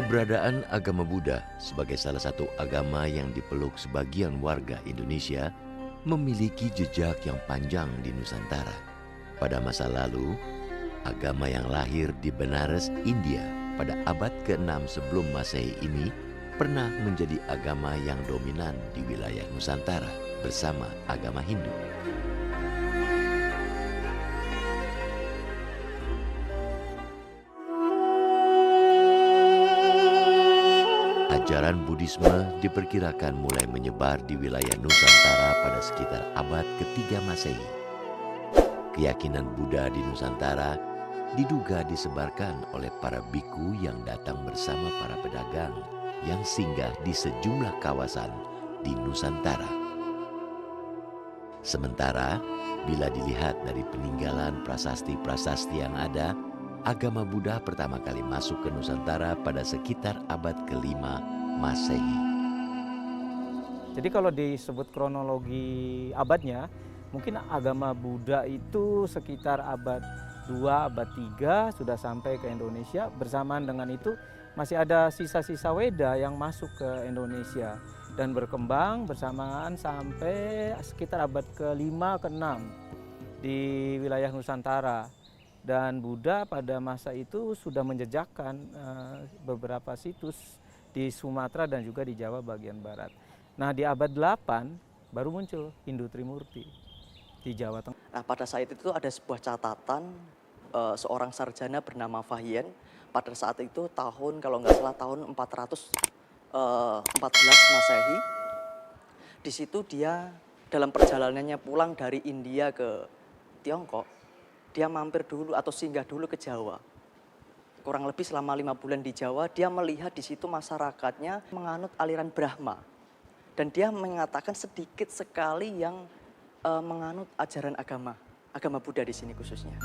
Keberadaan agama Buddha sebagai salah satu agama yang dipeluk sebagian warga Indonesia memiliki jejak yang panjang di Nusantara. Pada masa lalu, agama yang lahir di Benares, India pada abad ke-6 sebelum Masehi ini pernah menjadi agama yang dominan di wilayah Nusantara bersama agama Hindu. Ajaran Buddhisme diperkirakan mulai menyebar di wilayah Nusantara pada sekitar abad ke-3 Masehi. Keyakinan Buddha di Nusantara diduga disebarkan oleh para biku yang datang bersama para pedagang yang singgah di sejumlah kawasan di Nusantara. Sementara, bila dilihat dari peninggalan prasasti-prasasti yang ada, agama Buddha pertama kali masuk ke Nusantara pada sekitar abad ke-5 Masehi. Jadi kalau disebut kronologi abadnya, mungkin agama Buddha itu sekitar abad 2, abad 3 sudah sampai ke Indonesia. Bersamaan dengan itu masih ada sisa-sisa Weda yang masuk ke Indonesia dan berkembang bersamaan sampai sekitar abad ke-5, ke-6 di wilayah Nusantara. Dan Buddha pada masa itu sudah menjejakkan beberapa situs di Sumatera dan juga di Jawa bagian barat. Nah, di abad 8 baru muncul Hindu Trimurti di Jawa Tengah. Nah, pada saat itu ada sebuah catatan seorang sarjana bernama Fahien. Pada saat itu tahun, kalau nggak salah tahun 414 Masehi. Di situ dia dalam perjalanannya pulang dari India ke Tiongkok, dia mampir dulu atau singgah dulu ke Jawa. Kurang lebih selama 5 bulan di Jawa, dia melihat di situ masyarakatnya menganut aliran Brahma. Dan dia mengatakan sedikit sekali yang menganut ajaran agama Buddha di sini khususnya.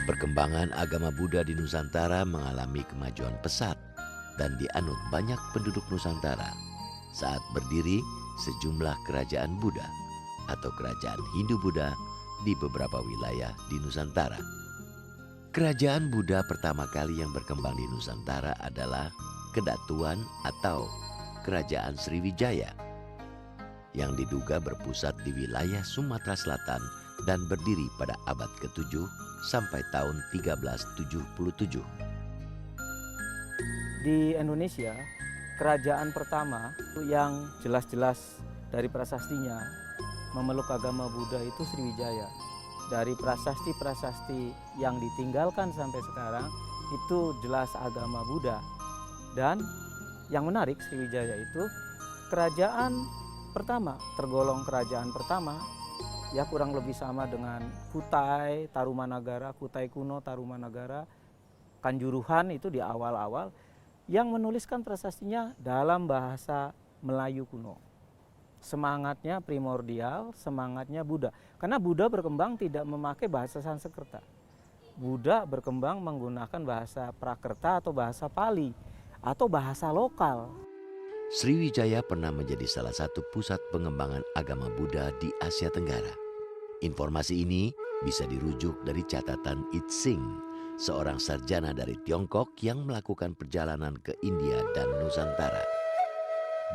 Perkembangan agama Buddha di Nusantara mengalami kemajuan pesat dan dianut banyak penduduk Nusantara saat berdiri sejumlah kerajaan Buddha atau kerajaan Hindu-Buddha di beberapa wilayah di Nusantara. Kerajaan Buddha pertama kali yang berkembang di Nusantara adalah Kedatuan atau Kerajaan Sriwijaya yang diduga berpusat di wilayah Sumatera Selatan dan berdiri pada abad ke-7 sampai tahun 1377. Di Indonesia, kerajaan pertama yang jelas-jelas dari prasastinya memeluk agama Buddha itu Sriwijaya. Dari prasasti-prasasti yang ditinggalkan sampai sekarang itu jelas agama Buddha. Dan yang menarik, Sriwijaya itu kerajaan pertama, tergolong kerajaan pertama, ya kurang lebih sama dengan Kutai, Tarumanagara, Kutai kuno, Tarumanagara, Kanjuruhan itu di awal-awal yang menuliskan prasastinya dalam bahasa Melayu kuno. Semangatnya primordial, semangatnya Buddha. Karena Buddha berkembang tidak memakai bahasa Sanskerta. Buddha berkembang menggunakan bahasa Prakerta atau bahasa Pali atau bahasa lokal. Sriwijaya pernah menjadi salah satu pusat pengembangan agama Buddha di Asia Tenggara. Informasi ini bisa dirujuk dari catatan It Sing, seorang sarjana dari Tiongkok yang melakukan perjalanan ke India dan Nusantara.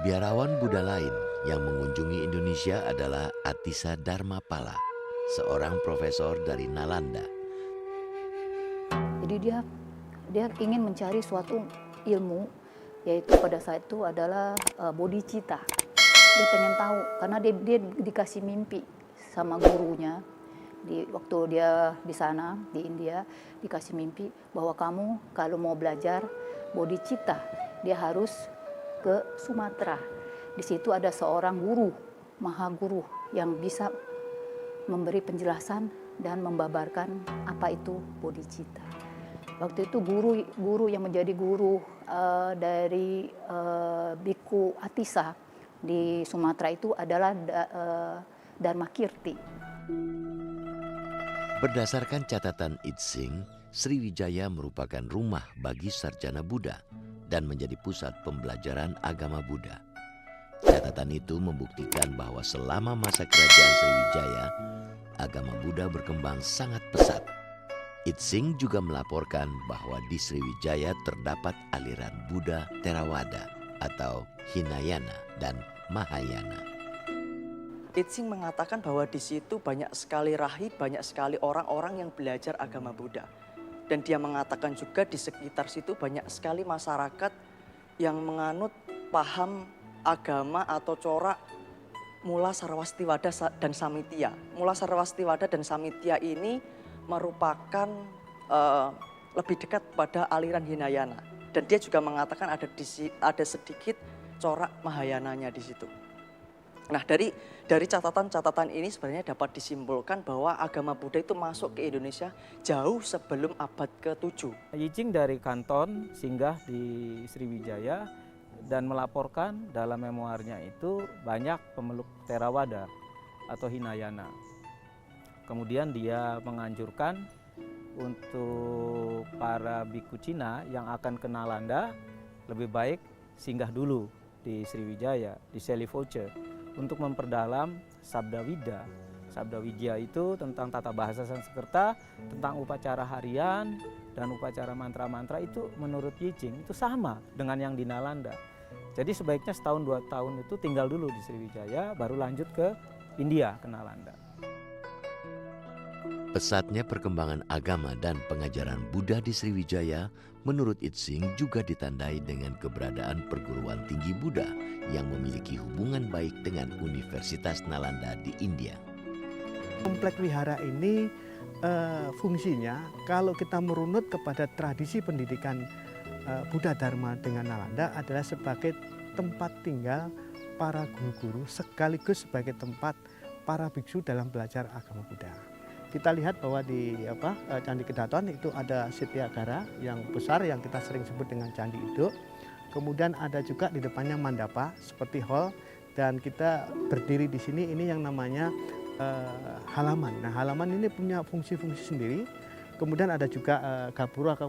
Biarawan Buddha lain yang mengunjungi Indonesia adalah Atisa Dharmapala, seorang profesor dari Nalanda. Jadi dia ingin mencari suatu ilmu, yaitu pada saat itu adalah bodhicitta. Dia pengen tahu karena dia dikasih mimpi sama gurunya waktu dia di sana di India, dikasih mimpi bahwa kamu kalau mau belajar bodhicitta dia harus ke Sumatera. Di situ ada seorang guru, maha guru yang bisa memberi penjelasan dan membabarkan apa itu bodhicitta. Waktu itu guru yang menjadi guru dari Biku Atisa di Sumatera itu adalah Dharmakirti. Berdasarkan catatan It Sing, Sriwijaya merupakan rumah bagi sarjana Buddha dan menjadi pusat pembelajaran agama Buddha. Catatan itu membuktikan bahwa selama masa kerajaan Sriwijaya, agama Buddha berkembang sangat pesat. Itsing juga melaporkan bahwa di Sriwijaya terdapat aliran Buddha Theravada atau Hinayana dan Mahayana. Itsing mengatakan bahwa di situ banyak sekali rahib, banyak sekali orang-orang yang belajar agama Buddha. Dan dia mengatakan juga di sekitar situ banyak sekali masyarakat yang menganut paham agama atau corak Mula Sarwastiwada dan Samitya. Mula Sarwastiwada dan Samitya ini merupakan lebih dekat pada aliran Hinayana. Dan dia juga mengatakan ada sedikit corak Mahayananya di situ. Nah, dari catatan-catatan ini sebenarnya dapat disimpulkan bahwa agama Buddha itu masuk ke Indonesia jauh sebelum abad ke-7. Yijing dari Kanton singgah di Sriwijaya dan melaporkan dalam memoarnya itu banyak pemeluk Theravada atau Hinayana. Kemudian dia menganjurkan untuk para biku Cina yang akan ke Nalanda lebih baik singgah dulu di Sriwijaya, di Selivoce, untuk memperdalam Sabda Widya. Sabda Widya itu tentang tata bahasa Sanskerta, tentang upacara harian dan upacara mantra-mantra itu menurut Yijing itu sama dengan yang di Nalanda. Jadi sebaiknya setahun 2 tahun itu tinggal dulu di Sriwijaya, baru lanjut ke India, ke Nalanda. Pesatnya perkembangan agama dan pengajaran Buddha di Sriwijaya menurut Itsing juga ditandai dengan keberadaan perguruan tinggi Buddha yang memiliki hubungan baik dengan Universitas Nalanda di India. Komplek wihara ini fungsinya kalau kita merunut kepada tradisi pendidikan Buddha Dharma dengan Nalanda adalah sebagai tempat tinggal para guru-guru sekaligus sebagai tempat para biksu dalam belajar agama Buddha. Kita lihat bahwa di Candi Kedaton itu ada Sityagara yang besar yang kita sering sebut dengan Candi Induk. Kemudian ada juga di depannya mandapa seperti hall, dan kita berdiri di sini ini yang namanya halaman. Nah, halaman ini punya fungsi-fungsi sendiri. Kemudian ada juga gapura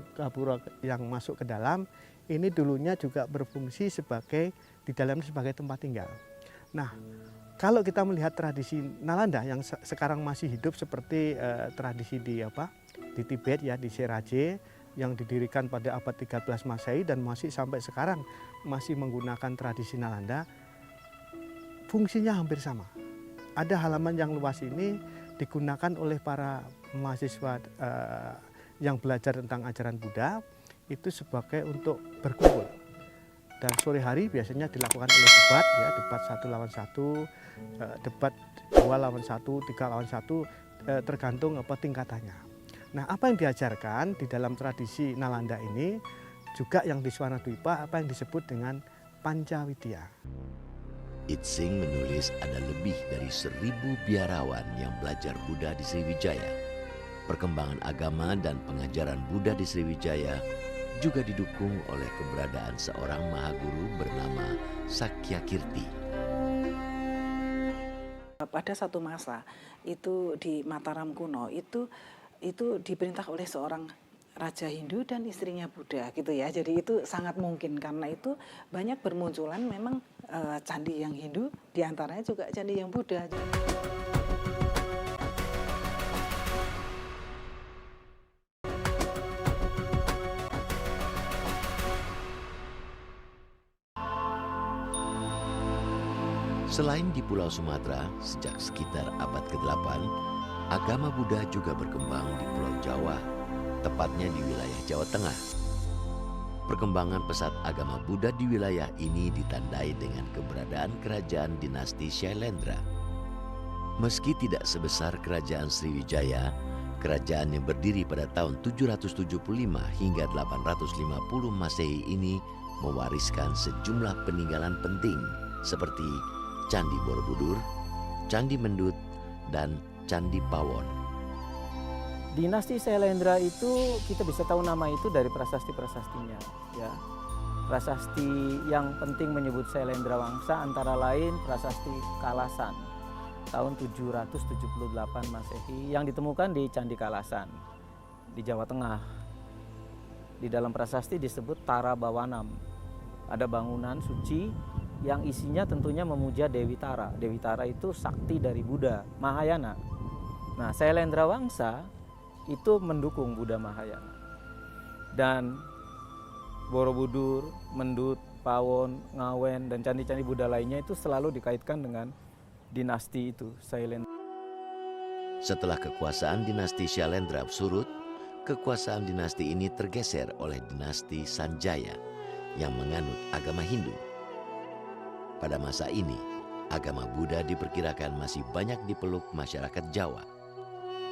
yang masuk ke dalam. Ini dulunya juga berfungsi sebagai di dalamnya sebagai tempat tinggal. Nah, kalau kita melihat tradisi Nalanda yang sekarang masih hidup seperti tradisi di Tibet ya, di Seraje yang didirikan pada abad 13 Masehi dan masih sampai sekarang masih menggunakan tradisi Nalanda, fungsinya hampir sama. Ada halaman yang luas ini digunakan oleh para mahasiswa yang belajar tentang ajaran Buddha itu sebagai untuk berkumpul. Dan sore hari biasanya dilakukan oleh debat, ya, debat 1 lawan 1, debat 2 lawan 1, 3 lawan 1, tergantung tingkatannya. Nah, apa yang diajarkan di dalam tradisi Nalanda ini juga yang di Swarnadwipa apa yang disebut dengan Pancawidya. Itsing menulis ada lebih dari 1000 biarawan yang belajar Buddha di Sriwijaya. Perkembangan agama dan pengajaran Buddha di Sriwijaya juga didukung oleh keberadaan seorang mahaguru bernama Sakyakirti. Pada satu masa itu di Mataram kuno itu diperintah oleh seorang raja Hindu dan istrinya Buddha gitu ya. Jadi itu sangat mungkin karena itu banyak bermunculan memang candi yang Hindu, diantaranya juga candi yang Buddha. Selain di Pulau Sumatera, sejak sekitar abad ke-8, agama Buddha juga berkembang di Pulau Jawa, tepatnya di wilayah Jawa Tengah. Perkembangan pesat agama Buddha di wilayah ini ditandai dengan keberadaan kerajaan dinasti Shailendra. Meski tidak sebesar kerajaan Sriwijaya, kerajaan yang berdiri pada tahun 775 hingga 850 Masehi ini mewariskan sejumlah peninggalan penting seperti Candi Borobudur, Candi Mendut, dan Candi Pawon. Dinasti Shailendra itu kita bisa tahu nama itu dari prasasti-prasastinya. Ya. Prasasti yang penting menyebut Shailendra Wangsa antara lain prasasti Kalasan tahun 778 Masehi yang ditemukan di Candi Kalasan di Jawa Tengah. Di dalam prasasti disebut Tara Bawanam. Ada bangunan suci yang isinya tentunya memuja Dewi Tara. Dewi Tara itu sakti dari Buddha, Mahayana. Nah, Shailendra Wangsa itu mendukung Buddha Mahayana. Dan Borobudur, Mendut, Pawon, Ngawen, dan candi-candi Buddha lainnya itu selalu dikaitkan dengan dinasti itu, Shailendra. Setelah kekuasaan dinasti Shailendra surut, kekuasaan dinasti ini tergeser oleh dinasti Sanjaya yang menganut agama Hindu. Pada masa ini, agama Buddha diperkirakan masih banyak dipeluk masyarakat Jawa.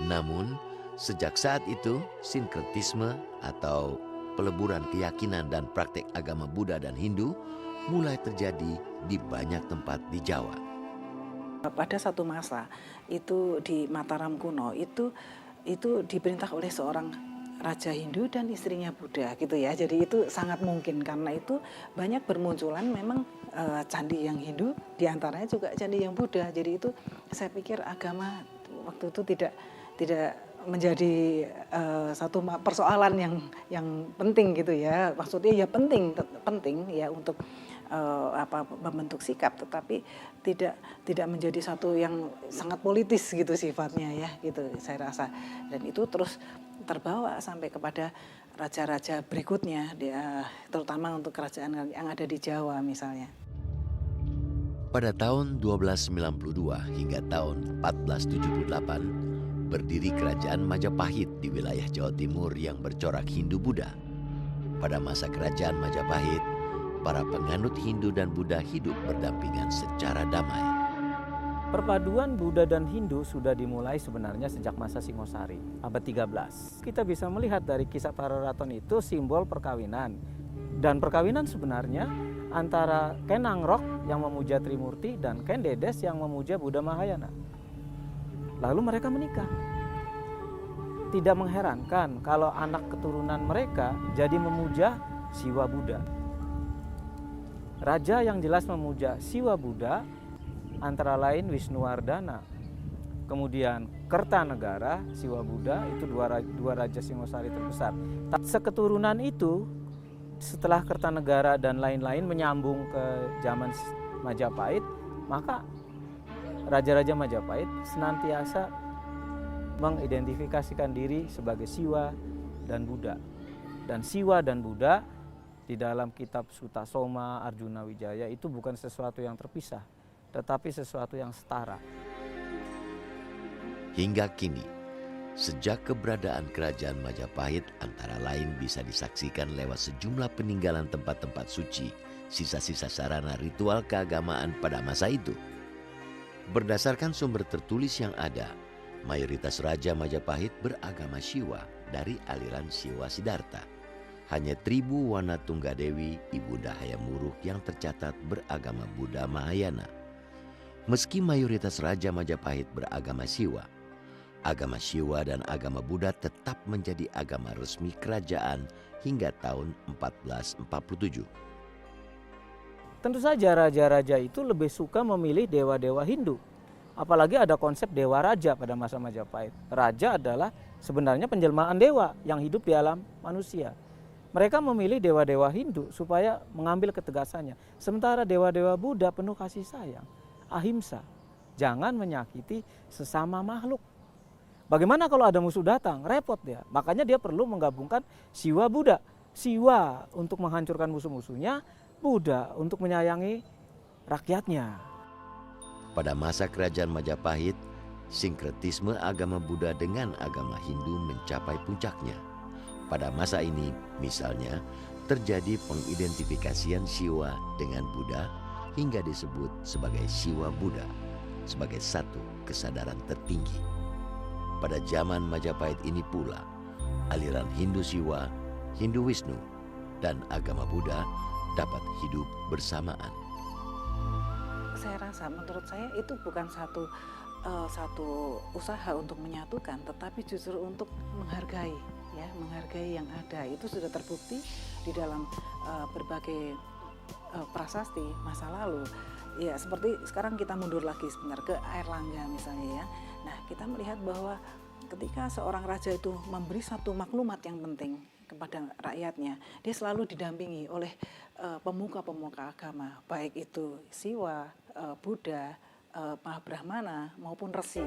Namun, sejak saat itu, sinkretisme atau peleburan keyakinan dan praktek agama Buddha dan Hindu mulai terjadi di banyak tempat di Jawa. Pada satu masa itu di Mataram kuno itu diperintah oleh seorang raja Hindu dan istrinya Buddha gitu ya. Jadi itu sangat mungkin karena itu banyak bermunculan memang candi yang Hindu, diantaranya juga candi yang Buddha. Jadi itu saya pikir agama waktu itu tidak menjadi satu persoalan yang penting gitu ya. Maksudnya ya penting ya untuk membentuk sikap, tetapi tidak menjadi satu yang sangat politis gitu sifatnya ya gitu saya rasa. Dan itu terus terbawa sampai kepada raja-raja berikutnya, terutama untuk kerajaan yang ada di Jawa misalnya. Pada tahun 1292 hingga tahun 1478, berdiri kerajaan Majapahit di wilayah Jawa Timur yang bercorak Hindu-Buddha. Pada masa kerajaan Majapahit, para penganut Hindu dan Buddha hidup berdampingan secara damai. Perpaduan Buddha dan Hindu sudah dimulai sebenarnya sejak masa Singosari, abad 13. Kita bisa melihat dari kisah para raton itu simbol perkawinan. Dan perkawinan sebenarnya antara Ken Angrok yang memuja Trimurti dan Ken Dedes yang memuja Buddha Mahayana. Lalu mereka menikah. Tidak mengherankan kalau anak keturunan mereka jadi memuja Siwa Buddha. Raja yang jelas memuja Siwa Buddha antara lain Wisnuwardana, kemudian Kertanegara, Siwa Buddha itu dua raja Singosari terbesar. Seketurunan itu setelah Kertanegara dan lain-lain menyambung ke zaman Majapahit, maka raja-raja Majapahit senantiasa mengidentifikasikan diri sebagai Siwa dan Buddha. Dan Siwa dan Buddha di dalam kitab Sutta Soma, Arjuna Wijaya itu bukan sesuatu yang terpisah, tetapi sesuatu yang setara. Hingga kini, sejak keberadaan kerajaan Majapahit antara lain bisa disaksikan lewat sejumlah peninggalan tempat-tempat suci, sisa-sisa sarana ritual keagamaan pada masa itu. Berdasarkan sumber tertulis yang ada, mayoritas Raja Majapahit beragama Siwa dari aliran Siwa Siddhartha. Hanya Tribu Wana Tunggadewi, Ibunda Hayam Wuruk yang tercatat beragama Buddha Mahayana. Meski mayoritas Raja Majapahit beragama Siwa, agama Siwa dan agama Buddha tetap menjadi agama resmi kerajaan hingga tahun 1447. Tentu saja raja-raja itu lebih suka memilih dewa-dewa Hindu. Apalagi ada konsep dewa raja pada masa Majapahit. Raja adalah sebenarnya penjelmaan dewa yang hidup di alam manusia. Mereka memilih dewa-dewa Hindu supaya mengambil ketegasannya. Sementara dewa-dewa Buddha penuh kasih sayang, ahimsa. Jangan menyakiti sesama makhluk. Bagaimana kalau ada musuh datang? Repot dia. Makanya dia perlu menggabungkan Siwa Buddha. Siwa untuk menghancurkan musuh-musuhnya, Buddha untuk menyayangi rakyatnya. Pada masa kerajaan Majapahit, sinkretisme agama Buddha dengan agama Hindu mencapai puncaknya. Pada masa ini, misalnya, terjadi pengidentifikasian Siwa dengan Buddha hingga disebut sebagai Siwa Buddha, sebagai satu kesadaran tertinggi. Pada zaman Majapahit ini pula, aliran Hindu Siwa, Hindu Wisnu, dan agama Buddha dapat hidup bersamaan. Saya rasa, menurut saya itu bukan satu usaha untuk menyatukan, tetapi justru untuk menghargai yang ada. Itu sudah terbukti di dalam berbagai prasasti masa lalu. Ya, seperti sekarang kita mundur lagi sebentar ke Airlangga misalnya ya. Nah, kita melihat bahwa ketika seorang raja itu memberi satu maklumat yang penting kepada rakyatnya, dia selalu didampingi oleh pemuka-pemuka agama, baik itu Siwa, Buddha, Mahabrahmana maupun Resi.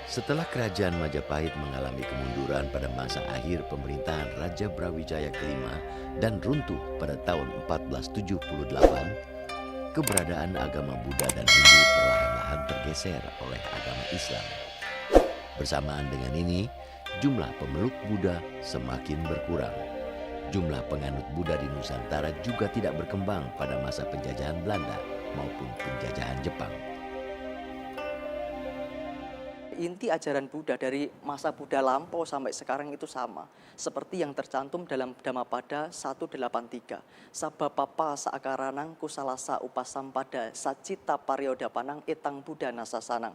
Setelah kerajaan Majapahit mengalami kemunduran pada masa akhir pemerintahan Raja Brawijaya kelima dan runtuh pada tahun 1478, keberadaan agama Buddha dan Hindu perlahan-lahan tergeser oleh agama Islam. Bersamaan dengan ini, jumlah pemeluk Buddha semakin berkurang. Jumlah penganut Buddha di Nusantara juga tidak berkembang pada masa penjajahan Belanda maupun penjajahan Jepang. Inti ajaran Buddha dari masa Buddha lampau sampai sekarang itu sama. Seperti yang tercantum dalam Dhammapada 183. Sabapapa saakaranang kusalasa upasampada sacita paryodapanang etang Buddha nasasanang.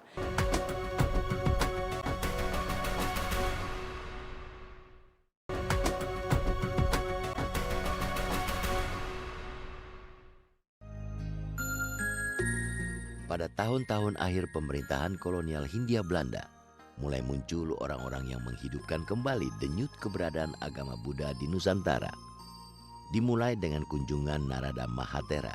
Pada tahun-tahun akhir pemerintahan kolonial Hindia Belanda, mulai muncul orang-orang yang menghidupkan kembali denyut keberadaan agama Buddha di Nusantara. Dimulai dengan kunjungan Narada Mahathera,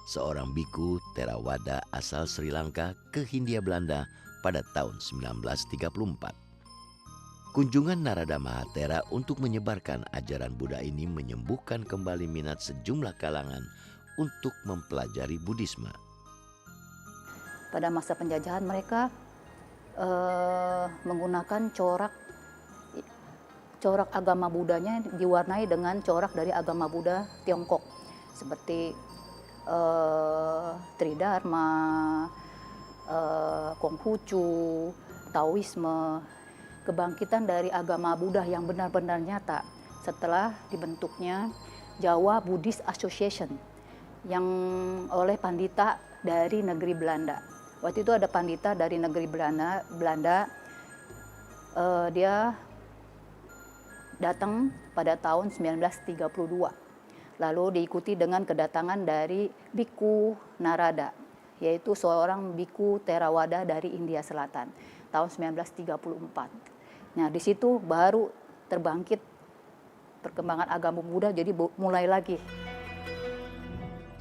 seorang biku Theravada asal Sri Lanka ke Hindia Belanda pada tahun 1934. Kunjungan Narada Mahathera untuk menyebarkan ajaran Buddha ini menyembuhkan kembali minat sejumlah kalangan untuk mempelajari Buddhisme. Pada masa penjajahan mereka menggunakan corak agama Buddhanya diwarnai dengan corak dari agama Buddha Tiongkok seperti Tridharma, Konghucu, Taoisme, kebangkitan dari agama Buddha yang benar-benar nyata setelah dibentuknya Jawa Buddhist Association yang oleh pandita dari negeri Belanda. Waktu itu ada pandita dari negeri Belanda, dia datang pada tahun 1932. Lalu diikuti dengan kedatangan dari Biku Narada, yaitu seorang biku Theravada dari India Selatan, tahun 1934. Nah, di situ baru terbangkit perkembangan agama Buddha, jadi mulai lagi.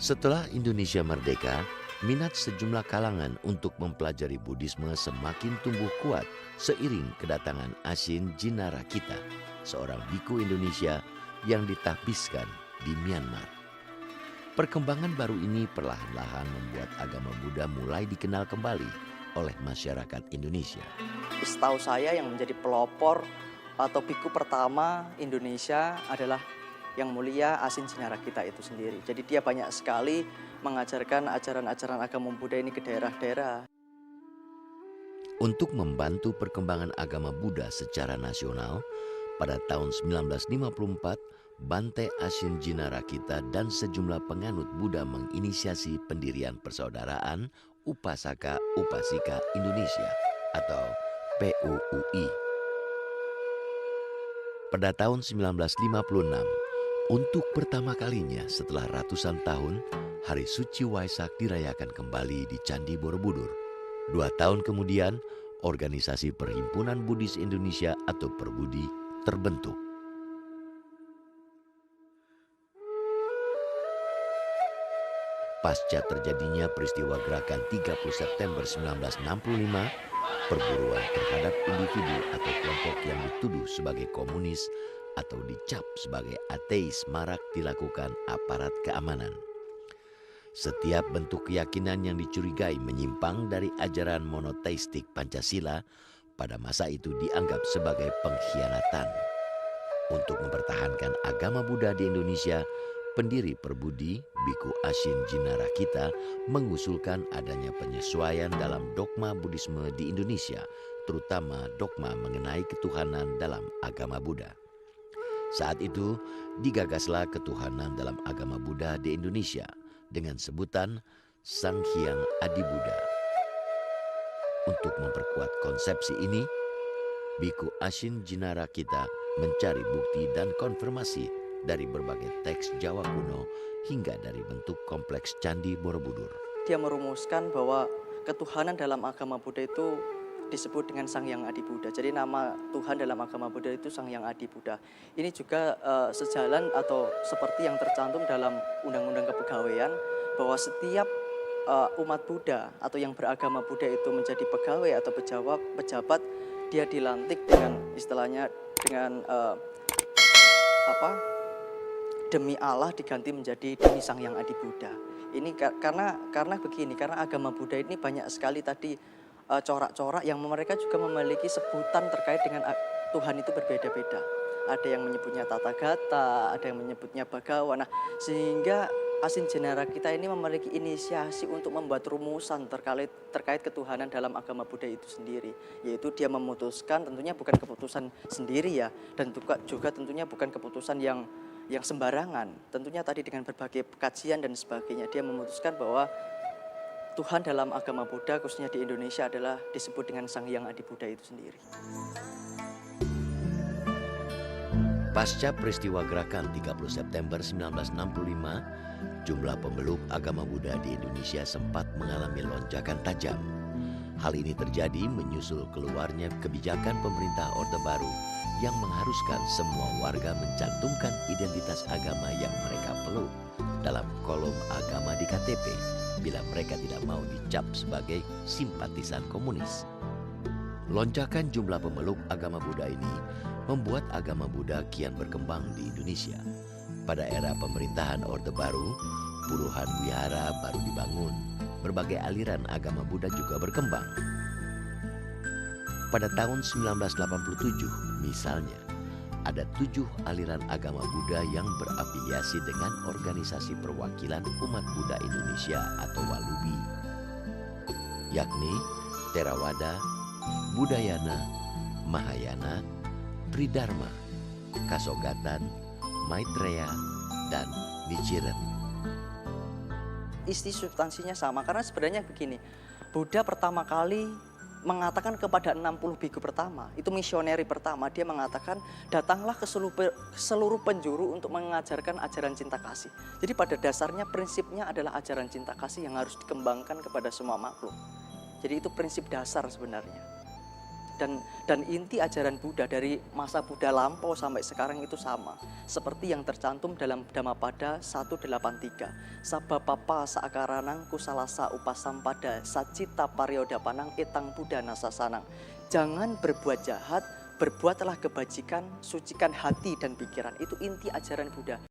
Setelah Indonesia merdeka, minat sejumlah kalangan untuk mempelajari Buddhisme semakin tumbuh kuat seiring kedatangan Ashin Jinarakita, seorang biku Indonesia yang ditahbiskan di Myanmar. Perkembangan baru ini perlahan-lahan membuat agama Buddha mulai dikenal kembali oleh masyarakat Indonesia. Setahu saya yang menjadi pelopor atau biku pertama Indonesia adalah Yang Mulia Ashin Jinarakita itu sendiri. Jadi dia banyak sekali mengajarkan ajaran-ajaran agama Buddha ini ke daerah-daerah. Untuk membantu perkembangan agama Buddha secara nasional, pada tahun 1954, Bante Ashin Jinarakita dan sejumlah penganut Buddha menginisiasi pendirian Persaudaraan Upasaka Upasika Indonesia atau PUUI. Pada tahun 1956, untuk pertama kalinya setelah ratusan tahun, Hari Suci Waisak dirayakan kembali di Candi Borobudur. 2 tahun kemudian, Organisasi Perhimpunan Buddhis Indonesia atau Perbudi terbentuk. Pasca terjadinya peristiwa gerakan 30 September 1965, perburuan terhadap individu atau kelompok yang dituduh sebagai komunis atau dicap sebagai ateis marak dilakukan aparat keamanan. Setiap bentuk keyakinan yang dicurigai menyimpang dari ajaran monoteistik Pancasila pada masa itu dianggap sebagai pengkhianatan. Untuk mempertahankan agama Buddha di Indonesia, pendiri Perbudi, Biku Ashin Jinarakita, mengusulkan adanya penyesuaian dalam dogma Buddhisme di Indonesia, terutama dogma mengenai ketuhanan dalam agama Buddha. Saat itu, digagaslah ketuhanan dalam agama Buddha di Indonesia dengan sebutan Sang Hyang Adi Buddha. Untuk memperkuat konsepsi ini, Biku Ashin Jinarakita mencari bukti dan konfirmasi dari berbagai teks Jawa kuno hingga dari bentuk kompleks Candi Borobudur. Dia merumuskan bahwa ketuhanan dalam agama Buddha itu disebut dengan Sang Hyang Adi Buddha. Jadi nama Tuhan dalam agama Buddha itu Sang Hyang Adi Buddha. Ini juga sejalan atau seperti yang tercantum dalam Undang-Undang Kepegawaian bahwa setiap umat Buddha atau yang beragama Buddha itu menjadi pegawai atau pejabat, dia dilantik dengan istilahnya dengan demi Allah diganti menjadi demi Sang Hyang Adi Buddha. Ini karena begini, karena agama Buddha ini banyak sekali tadi corak-corak yang mereka juga memiliki sebutan terkait dengan Tuhan itu berbeda-beda. Ada yang menyebutnya Tathagata, ada yang menyebutnya Bhagawan. Nah, sehingga Asin Jenara kita ini memiliki inisiasi untuk membuat rumusan terkait ketuhanan dalam agama Buddha itu sendiri. Yaitu dia memutuskan, tentunya bukan keputusan sendiri ya, dan juga tentunya bukan keputusan yang sembarangan. Tentunya tadi dengan berbagai kajian dan sebagainya, dia memutuskan bahwa Tuhan dalam agama Buddha, khususnya di Indonesia, adalah disebut dengan Sang Hyang Adi Buddha itu sendiri. Pasca peristiwa gerakan 30 September 1965, jumlah pemeluk agama Buddha di Indonesia sempat mengalami lonjakan tajam. Hal ini terjadi menyusul keluarnya kebijakan pemerintah Orde Baru yang mengharuskan semua warga mencantumkan identitas agama yang mereka peluk dalam kolom agama di KTP bila mereka tidak mau dicap sebagai simpatisan komunis. Lonjakan jumlah pemeluk agama Buddha ini membuat agama Buddha kian berkembang di Indonesia. Pada era pemerintahan Orde Baru, puluhan wihara baru dibangun. Berbagai aliran agama Buddha juga berkembang. Pada tahun 1987 misalnya, ada 7 aliran agama Buddha yang berafiliasi dengan Organisasi Perwakilan Umat Buddha Indonesia atau WALUBI, yakni Theravada, Budayana, Mahayana, Tridharma, Kasogatan, Maitreya, dan Nichiren. Isi substansinya sama, karena sebenarnya begini, Buddha pertama kali mengatakan kepada 60 biku pertama, itu misioneri pertama, dia mengatakan datanglah ke seluruh penjuru untuk mengajarkan ajaran cinta kasih. Jadi pada dasarnya prinsipnya adalah ajaran cinta kasih yang harus dikembangkan kepada semua makhluk. Jadi itu prinsip dasar sebenarnya. Dan inti ajaran Buddha dari masa Buddha lampau sampai sekarang itu sama. Seperti yang tercantum dalam Dhammapada 183. Sabapapa saakaranang kusalasa upasampada sacita paryodapanang etang Buddha nasasanang. Jangan berbuat jahat, berbuatlah kebajikan, sucikan hati dan pikiran. Itu inti ajaran Buddha.